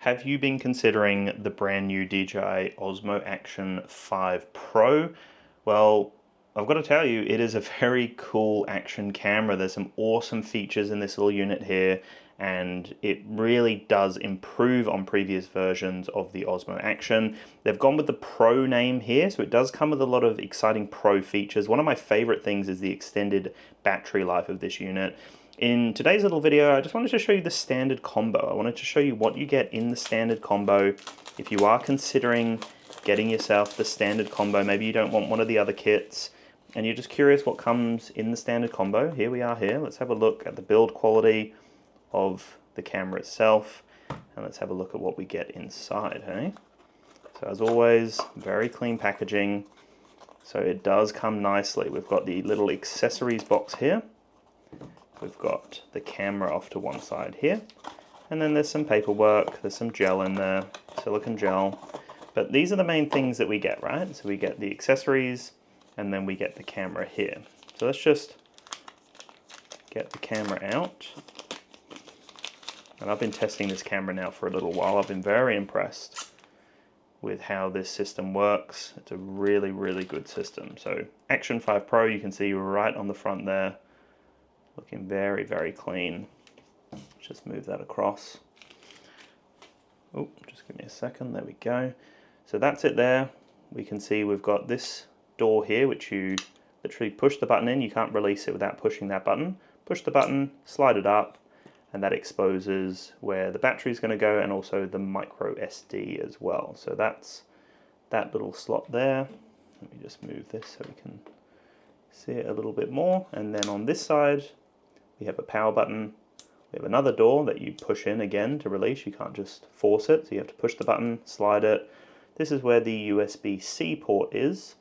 Have you been considering the brand new DJI Osmo Action 5 Pro? Well, I've got to tell you, it is a very cool action camera. There's some awesome features in this little unit here, and it really does improve on previous versions of the Osmo Action. They've gone with the Pro name here, so it does come with a lot of exciting Pro features. One of my favorite things is the extended battery life of this unit. In today's little video, I just wanted to show you the standard combo. I wanted to show you what you get in the standard combo. If you are considering getting yourself the standard combo, maybe you don't want one of the other kits, and you're just curious what comes in the standard combo, here we are here. Let's have a look at the build quality of the camera itself, and let's have a look at what we get inside, hey? So as always, very clean packaging. So it does come nicely. We've got the little accessories box here. We've got the camera off to one side here, and then there's some paperwork, there's some gel in there, silicone gel. But these are the main things that we get, right? So we get the accessories, and then we get the camera here. So let's just get the camera out. And I've been testing this camera now for a little while. I've been very impressed with how this system works. It's a really, really good system. So Action 5 Pro, you can see right on the front there, looking very, very clean. Just move that across. Oh, just give me a second, there we go. So that's it there. We can see we've got this door here, which you literally push the button in. You can't release it without pushing that button. Push the button, slide it up, and that exposes where the battery is going to go, and also the micro SD as well. So that's that little slot there. Let me just move this so we can see it a little bit more. And then on this side, we have a power button. We have another door that you push in again to release. You can't just force it, so you have to push the button, slide it. This is where the USB-C port is.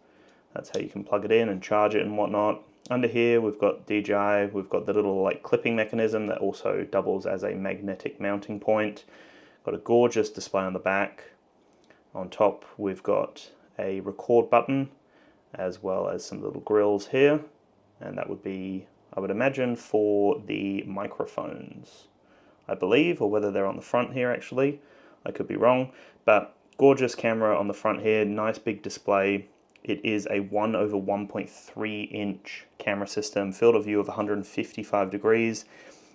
That's how you can plug it in and charge it and whatnot. Under here we've got DJI, we've got the little clipping mechanism that also doubles as a magnetic mounting point. Got a gorgeous display on the back. On top we've got a record button, as well as some little grills here, and that would be, I would imagine, for the microphones, I believe, or whether they're on the front here actually. I could be wrong, but gorgeous camera on the front here, nice big display. It is a 1/1.3 inch camera system, field of view of 155 degrees,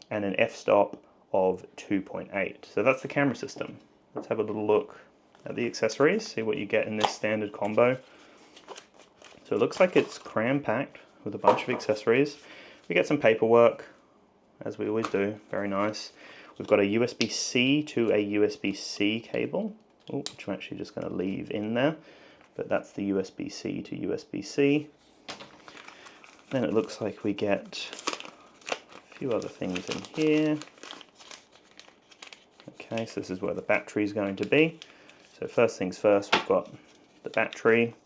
and an f-stop of 2.8. So that's the camera system. Let's have a little look at the accessories, see what you get in this standard combo. So it looks like it's cram-packed with a bunch of accessories. We get some paperwork, as we always do, very nice. We've got a USB-C to a USB-C cable, which I'm actually just going to leave in there, but that's the USB-C to USB-C. Then it looks like we get a few other things in here. Okay, so this is where the battery is going to be. So first things first, we've got the battery,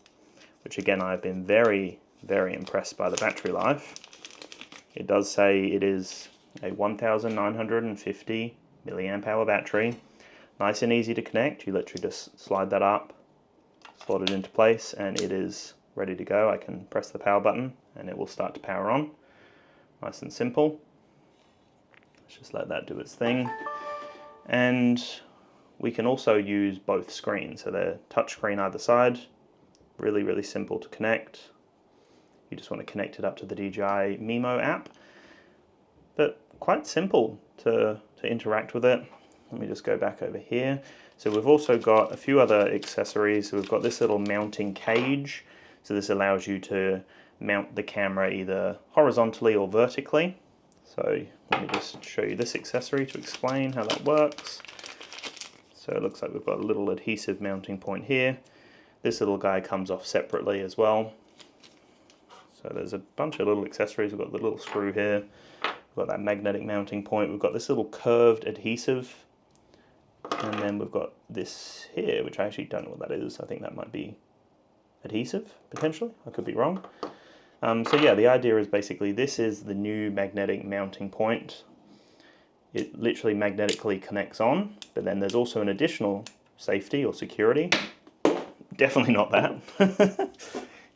which again I've been very, very impressed by the battery life. It does say it is a 1950 milliamp hour battery. Nice and easy to connect. You literally just slide that up, slot it into place, and it is ready to go. I can press the power button and it will start to power on. Nice and simple. Let's just let that do its thing. And we can also use both screens. So they're touchscreen either side. Really, really simple to connect. You just want to connect it up to the DJI Mimo app. But quite simple to interact with it. Let me just go back over here. So we've also got a few other accessories. So we've got this little mounting cage. So this allows you to mount the camera either horizontally or vertically. So let me just show you this accessory to explain how that works. So it looks like we've got a little adhesive mounting point here. This little guy comes off separately as well. So there's a bunch of little accessories. We've got the little screw here. We've got that magnetic mounting point. We've got this little curved adhesive. And then we've got this here, which I actually don't know what that is. I think that might be adhesive, potentially. I could be wrong. So yeah, the idea is basically this is the new magnetic mounting point. It literally magnetically connects on, but then there's also an additional safety or security. Definitely not that.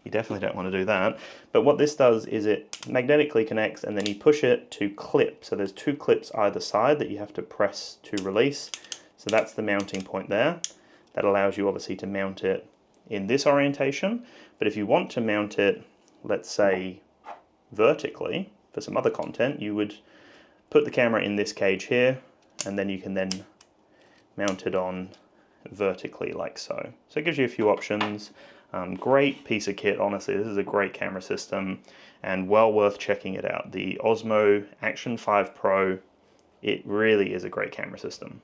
You definitely don't want to do that. But what this does is it magnetically connects, and then you push it to clip. So there's two clips either side that you have to press to release. So that's the mounting point there. That allows you obviously to mount it in this orientation, but if you want to mount it, let's say vertically, for some other content, you would put the camera in this cage here, and then you can then mount it on vertically like so. So it gives you a few options. Great piece of kit, honestly. This is a great camera system and well worth checking it out. The Osmo Action 5 Pro, it really is a great camera system.